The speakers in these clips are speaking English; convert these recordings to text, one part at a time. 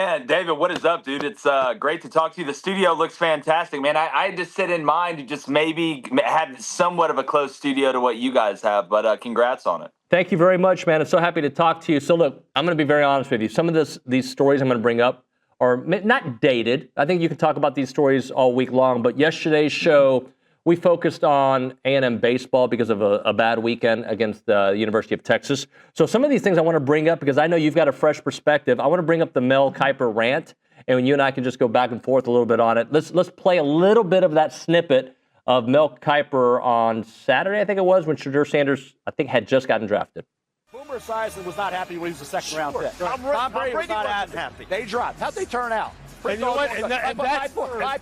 Man, David, what is up, dude? It's great to talk to you. The studio looks fantastic, man. I just sit in mind to just maybe had somewhat of a close studio to what you guys have, but congrats on it. Thank you very much, man. I'm so happy to talk to you. So look, I'm going to be very honest with you. Some of these stories I'm going to bring up are not dated. I think you can talk about these stories all week long, but yesterday's show, we focused on A&M baseball because of a bad weekend against the University of Texas. So some of these things I want to bring up because I know you've got a fresh perspective. I want to bring up the Mel Kiper rant, and when you and I can just go back and forth a little bit on it. Let's play a little bit of that snippet of Mel Kiper on Saturday, I think it was, when Shedeur Sanders, I think, had just gotten drafted. Boomer Esiason was not happy when he was a second-round pick. Tom Brady was not happy. They dropped. How'd they turn out? And you know what?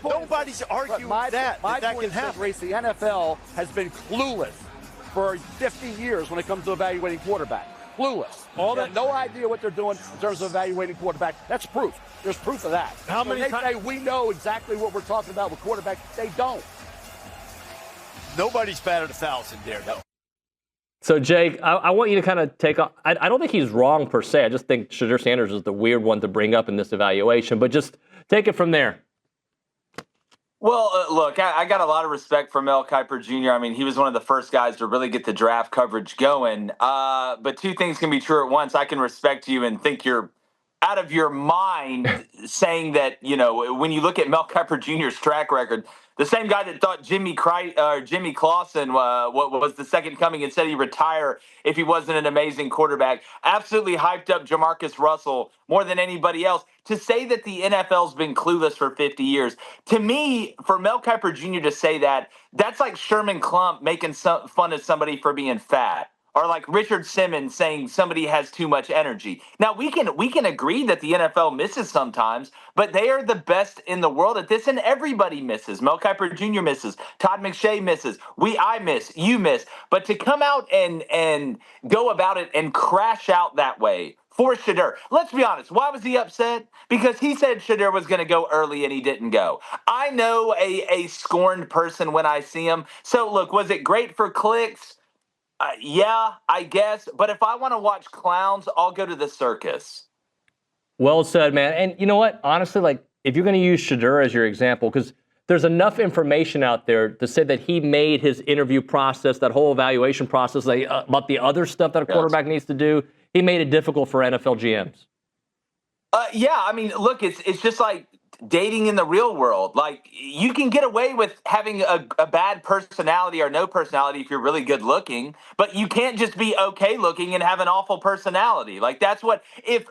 Nobody's arguing that can happen. Race, the NFL has been clueless for 50 years when it comes to evaluating quarterback. Clueless. No idea what they're doing in terms of evaluating quarterback. That's proof. There's proof of that. How many times? They say we know exactly what we're talking about with quarterback. They don't. Nobody's batted 1,000 there, though. So, Jake, I want you to kind of take off. I don't think he's wrong per se. I just think Shedeur Sanders is the weird one to bring up in this evaluation. But just take it from there. Well, look, I got a lot of respect for Mel Kiper Jr. I mean, he was one of the first guys to really get the draft coverage going. But two things can be true at once. I can respect you and think you're out of your mind saying that, when you look at Mel Kiper Jr.'s track record, the same guy that thought Jimmy Clausen was the second coming and said he'd retire if he wasn't an amazing quarterback, absolutely hyped up Jamarcus Russell more than anybody else. To say that the NFL's been clueless for 50 years, to me, for Mel Kiper Jr. to say that, that's like Sherman Klump making fun of somebody for being fat. Or like Richard Simmons saying somebody has too much energy. Now, we can agree that the NFL misses sometimes, but they are the best in the world at this, and everybody misses. Mel Kiper Jr. misses. Todd McShay misses. I miss. You miss. But to come out and go about it and crash out that way for Shedeur, let's be honest. Why was he upset? Because he said Shedeur was going to go early and he didn't go. I know a scorned person when I see him. So, look, was it great for clicks? Yeah, I guess. But if I want to watch clowns, I'll go to the circus. Well said, man. And you know what? Honestly, like, if you're going to use Shedeur as your example, because there's enough information out there to say that he made his interview process, that whole evaluation process, about the other stuff that a quarterback needs to do, he made it difficult for NFL GMs. Yeah, I mean, look, it's just like dating in the real world. Like, you can get away with having a bad personality or no personality if you're really good looking, but you can't just be okay looking and have an awful personality. Like, that's what, the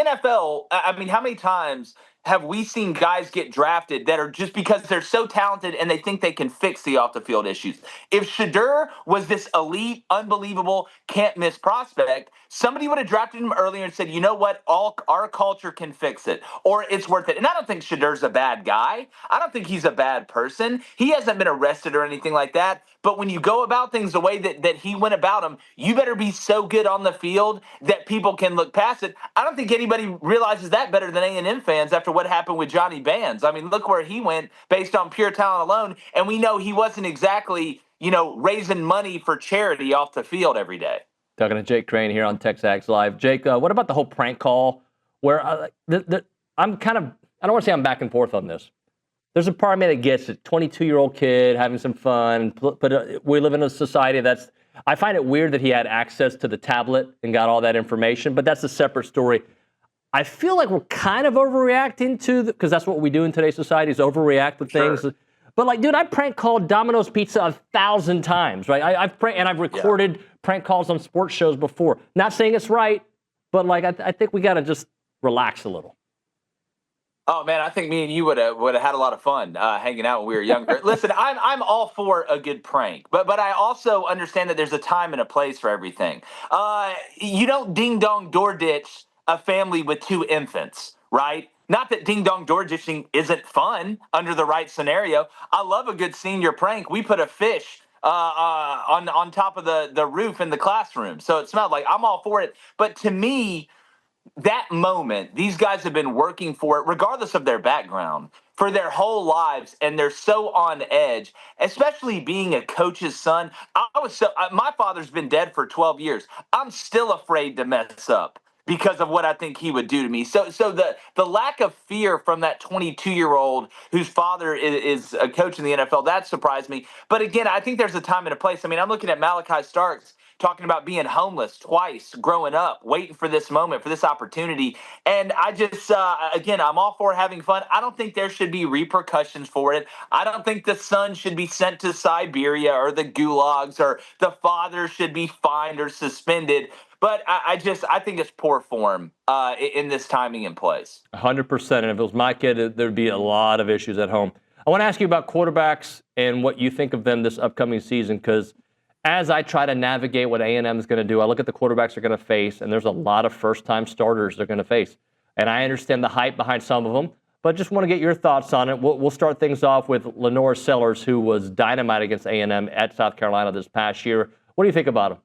NFL, I mean, how many times have we seen guys get drafted that are just because they're so talented and they think they can fix the off the field issues? If Shedeur was this elite, unbelievable, can't miss prospect, somebody would have drafted him earlier and said, you know what, our culture can fix it, or it's worth it. And I don't think Shadeur's a bad guy. I don't think he's a bad person. He hasn't been arrested or anything like that. But when you go about things the way that he went about them, you better be so good on the field that people can look past it. I don't think anybody realizes that better than A&M fans after what happened with Johnny Bands. I mean, look where he went based on pure talent alone, and we know he wasn't exactly, raising money for charity off the field every day. Talking to Jake Crain here on TexAgs Live. Jake, what about the whole prank call where I'm kind of, I don't want to say I'm back and forth on this. There's a part of me that gets it, 22-year-old kid having some fun, but we live in a society that's, I find it weird that he had access to the tablet and got all that information, but that's a separate story. I feel like we're kind of overreacting because that's what we do in today's society is overreact to things. Sure. But like, dude, I prank called Domino's Pizza 1,000 times, right? I've recorded prank calls on sports shows before. Not saying it's right, but like, I think we got to just relax a little. Oh man, I think me and you would have had a lot of fun hanging out when we were younger. Listen, I'm all for a good prank, but I also understand that there's a time and a place for everything. You don't ding dong door ditch a family with 2 infants, right? Not that ding dong door ditching isn't fun under the right scenario. I love a good senior prank. We put a fish on top of the roof in the classroom, so it smelled like. I'm all for it, but to me, that moment, these guys have been working for it, regardless of their background, for their whole lives, and they're so on edge, especially being a coach's son. My father's been dead for 12 years. I'm still afraid to mess up because of what I think he would do to me. So the lack of fear from that 22-year-old whose father is a coach in the NFL, that surprised me. But again, I think there's a time and a place. I mean, I'm looking at Malachi Starks talking about being homeless twice, growing up, waiting for this moment, for this opportunity. And I just, again, I'm all for having fun. I don't think there should be repercussions for it. I don't think the son should be sent to Siberia or the gulags, or the father should be fined or suspended. But I think it's poor form in this timing and place. 100%. And if it was my kid, there'd be a lot of issues at home. I want to ask you about quarterbacks and what you think of them this upcoming season, because as I try to navigate what A&M is going to do, I look at the quarterbacks they're going to face, and there's a lot of first-time starters they're going to face. And I understand the hype behind some of them, but just want to get your thoughts on it. We'll start things off with LaNorris, who was dynamite against A&M at South Carolina this past year. What do you think about him?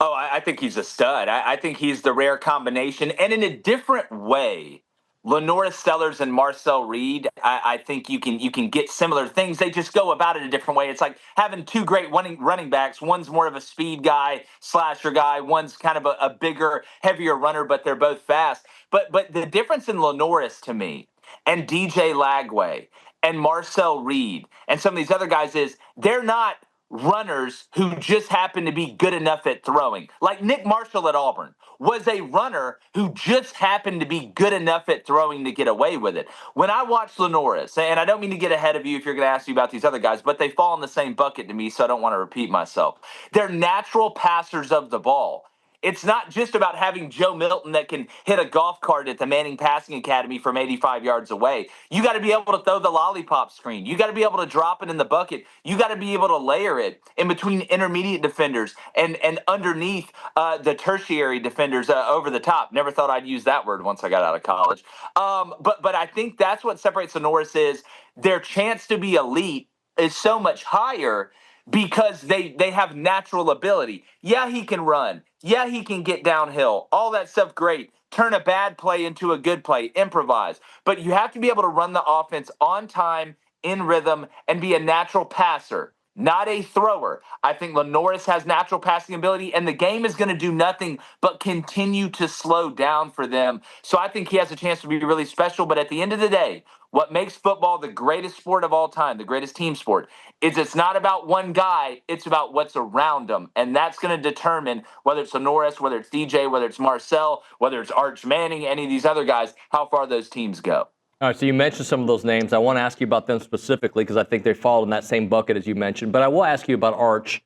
Oh, I think he's a stud. I think he's the rare combination. And in a different way, LaNorris and Marcel Reed, I think you can get similar things. They just go about it a different way. It's like having two great running backs. One's more of a speed guy, slasher guy. One's kind of a bigger, heavier runner, but they're both fast. But the difference in LaNorris to me and DJ Lagway and Marcel Reed and some of these other guys is they're not runners who just happen to be good enough at throwing. Like Nick Marshall at Auburn was a runner who just happened to be good enough at throwing to get away with it. When I watch LaNorris, and I don't mean to get ahead of you if you're going to ask me about these other guys, but they fall in the same bucket to me, so I don't want to repeat myself. They're natural passers of the ball. It's not just about having Joe Milton that can hit a golf cart at the Manning Passing Academy from 85 yards away. You got to be able to throw the lollipop screen. You got to be able to drop it in the bucket. You got to be able to layer it in between intermediate defenders and underneath the tertiary defenders over the top. Never thought I'd use that word once I got out of college. But I think that's what separates LaNorris is their chance to be elite is so much higher because they have natural ability. Yeah, he can run. Yeah, he can get downhill. All that stuff, great. Turn a bad play into a good play. Improvise. But you have to be able to run the offense on time, in rhythm, and be a natural passer, not a thrower. I think LaNorris has natural passing ability, and the game is going to do nothing but continue to slow down for them. So I think he has a chance to be really special. But at the end of the day, what makes football the greatest sport of all time, the greatest team sport, is it's not about one guy, it's about what's around him. And that's going to determine whether it's LaNorris, whether it's DJ, whether it's Marcel, whether it's Arch Manning, any of these other guys, how far those teams go. All right, so you mentioned some of those names. I want to ask you about them specifically because I think they fall in that same bucket as you mentioned. But I will ask you about Arch.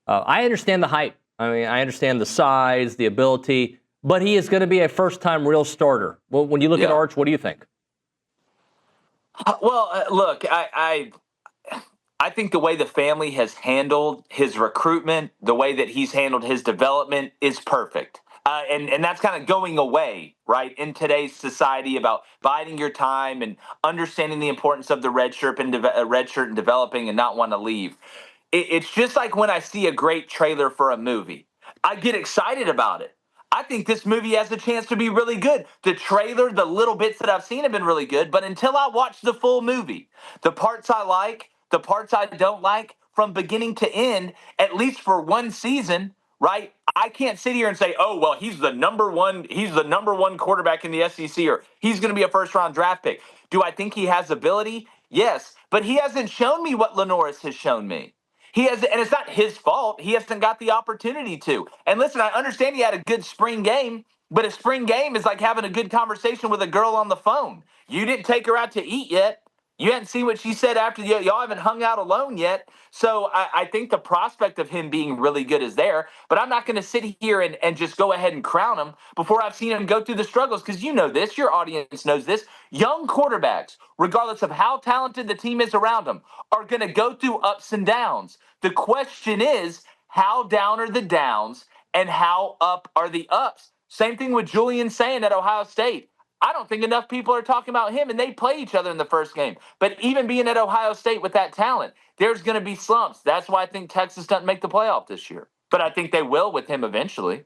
I understand the hype. I mean, I understand the size, the ability, but he is going to be a first-time real starter. Well, when you look at Arch, what do you think? Well, look, I think the way the family has handled his recruitment, the way that he's handled his development is perfect. And that's kind of going away, right, in today's society about biding your time and understanding the importance of the red shirt and developing and not want to leave. It's just like when I see a great trailer for a movie. I get excited about it. I think this movie has a chance to be really good. The trailer, the little bits that I've seen have been really good, but until I watch the full movie, the parts I like, the parts I don't like, from beginning to end, at least for one season, right? I can't sit here and say, oh, well, he's the number one quarterback in the SEC, or he's going to be a first-round draft pick. Do I think he has ability? Yes, but he hasn't shown me what LaNorris has shown me. He has, and it's not his fault. He hasn't got the opportunity to. And listen, I understand he had a good spring game, but a spring game is like having a good conversation with a girl on the phone. You didn't take her out to eat yet. You hadn't seen what she said after y'all haven't hung out alone yet. So I think the prospect of him being really good is there, but I'm not going to sit here and just go ahead and crown him before I've seen him go through the struggles, because you know this, your audience knows this. Young quarterbacks, regardless of how talented the team is around them, are going to go through ups and downs. The question is, how down are the downs and how up are the ups? Same thing with Julian Sand at Ohio State. I don't think enough people are talking about him, and they play each other in the first game. But even being at Ohio State with that talent, there's going to be slumps. That's why I think Texas doesn't make the playoff this year. But I think they will with him eventually.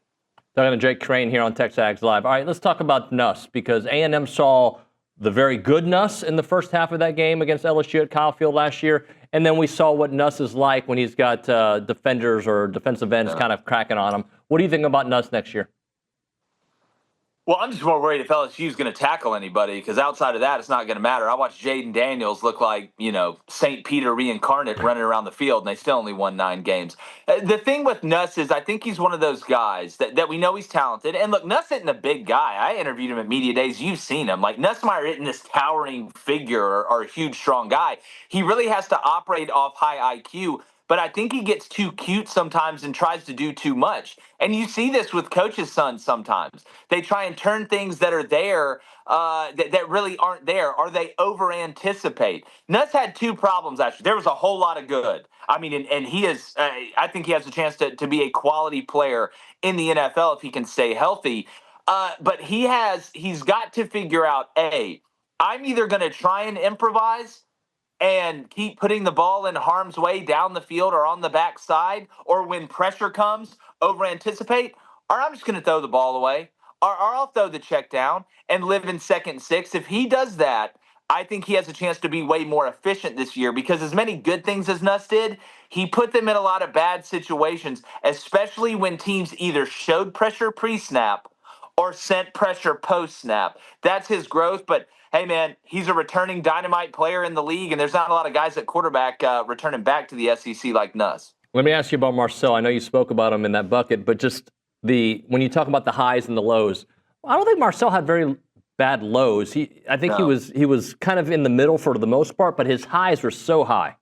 Talking to Jake Crain here on TexAgs Live. All right, let's talk about Nuss, because A&M saw the very good Nuss in the first half of that game against LSU at Kyle Field last year, and then we saw what Nuss is like when he's got defenders or defensive ends kind of cracking on him. What do you think about Nuss next year? Well, I'm just more worried if LSU's going to tackle anybody, because outside of that, it's not going to matter. I watched Jaden Daniels look like, St. Peter reincarnate running around the field, and they still only won 9 games. The thing with Nuss is I think he's one of those guys that we know he's talented. And look, Nuss isn't a big guy. I interviewed him at Media Days. You've seen him. Like, Nussmeier isn't this towering figure or a huge, strong guy. He really has to operate off high IQ. But I think he gets too cute sometimes and tries to do too much. And you see this with coaches' sons sometimes. They try and turn things that are there that really aren't there, or they over-anticipate. Nuss had 2 problems, actually. There was a whole lot of good. I mean, and he is I think he has a chance to be a quality player in the NFL if he can stay healthy. But he's got to figure out, I'm either going to try and improvise and keep putting the ball in harm's way down the field or on the backside, or when pressure comes, over anticipate, or I'm just going to throw the ball away, or I'll throw the check down and live in 2nd and 6. If he does that, I think he has a chance to be way more efficient this year, because as many good things as Nuss did, he put them in a lot of bad situations, especially when teams either showed pressure pre-snap or sent pressure post-snap. That's his growth, but hey, man, he's a returning dynamite player in the league, and there's not a lot of guys at quarterback returning back to the SEC like Nuss. Let me ask you about Marcel. I know you spoke about him in that bucket, but just when you talk about the highs and the lows, I don't think Marcel had very bad lows. I think he was kind of in the middle for the most part, but his highs were so high.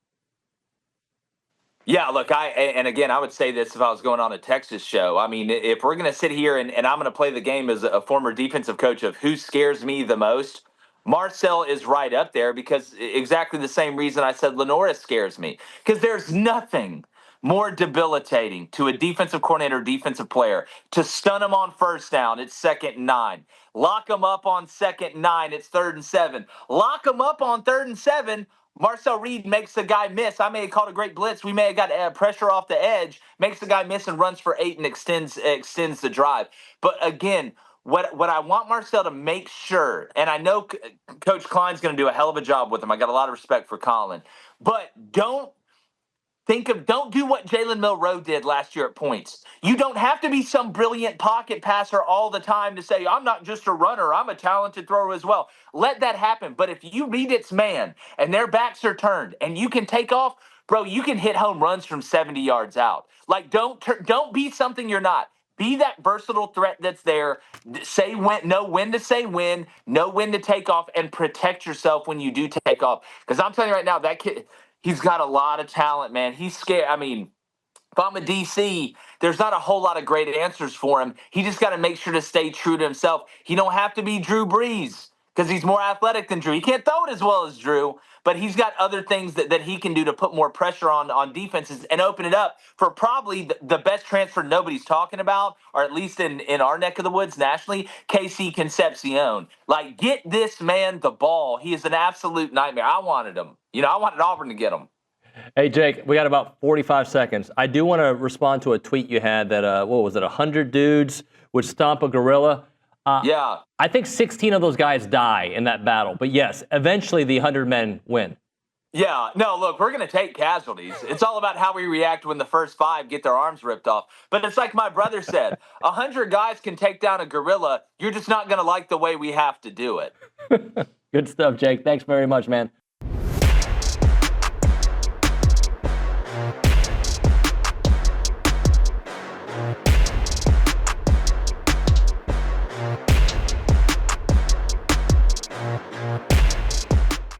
Yeah, look, and again, I would say this if I was going on a Texas show. I mean, if we're going to sit here and I'm going to play the game as a former defensive coach of who scares me the most, Marcel is right up there, because exactly the same reason I said LaNorris scares me. Because there's nothing more debilitating to a defensive coordinator, defensive player, to stun him on 1st down, it's 2nd and 9. Lock him up on 2nd and 9, it's 3rd and 7. Lock him up on 3rd and 7. Marcel Reed makes the guy miss. I may have called a great blitz. We may have got pressure off the edge, makes the guy miss and runs for 8 and extends the drive. But again, what I want Marcel to make sure, and I know Coach Klein's going to do a hell of a job with him. I got a lot of respect for Colin, but don't do what Jalen Milroe did last year at points. You don't have to be some brilliant pocket passer all the time to say, I'm not just a runner, I'm a talented thrower as well. Let that happen. But if you read its man and their backs are turned and you can take off, bro, you can hit home runs from 70 yards out. Like, don't be something you're not. Be that versatile threat that's there. Say when, know when to say when, know when to take off, and protect yourself when you do take off. Because I'm telling you right now, that kid, he's got a lot of talent, man. He's scared. I mean, if I'm a DC, there's not a whole lot of great answers for him. He just got to make sure to stay true to himself. He don't have to be Drew Brees, because he's more athletic than Drew. He can't throw it as well as Drew, but he's got other things that he can do to put more pressure on defenses and open it up for probably the best transfer nobody's talking about, or at least in our neck of the woods nationally, KC Concepcion. Like, get this man the ball. He is an absolute nightmare. I wanted him. I wanted Auburn to get him. Hey, Jake, we got about 45 seconds. I do want to respond to a tweet you had that, 100 dudes would stomp a gorilla. Yeah. I think 16 of those guys die in that battle. But yes, eventually the 100 men win. Yeah. No, look, we're going to take casualties. It's all about how we react when the first 5 get their arms ripped off. But it's like my brother said, 100 guys can take down a gorilla. You're just not going to like the way we have to do it. Good stuff, Jake. Thanks very much, man.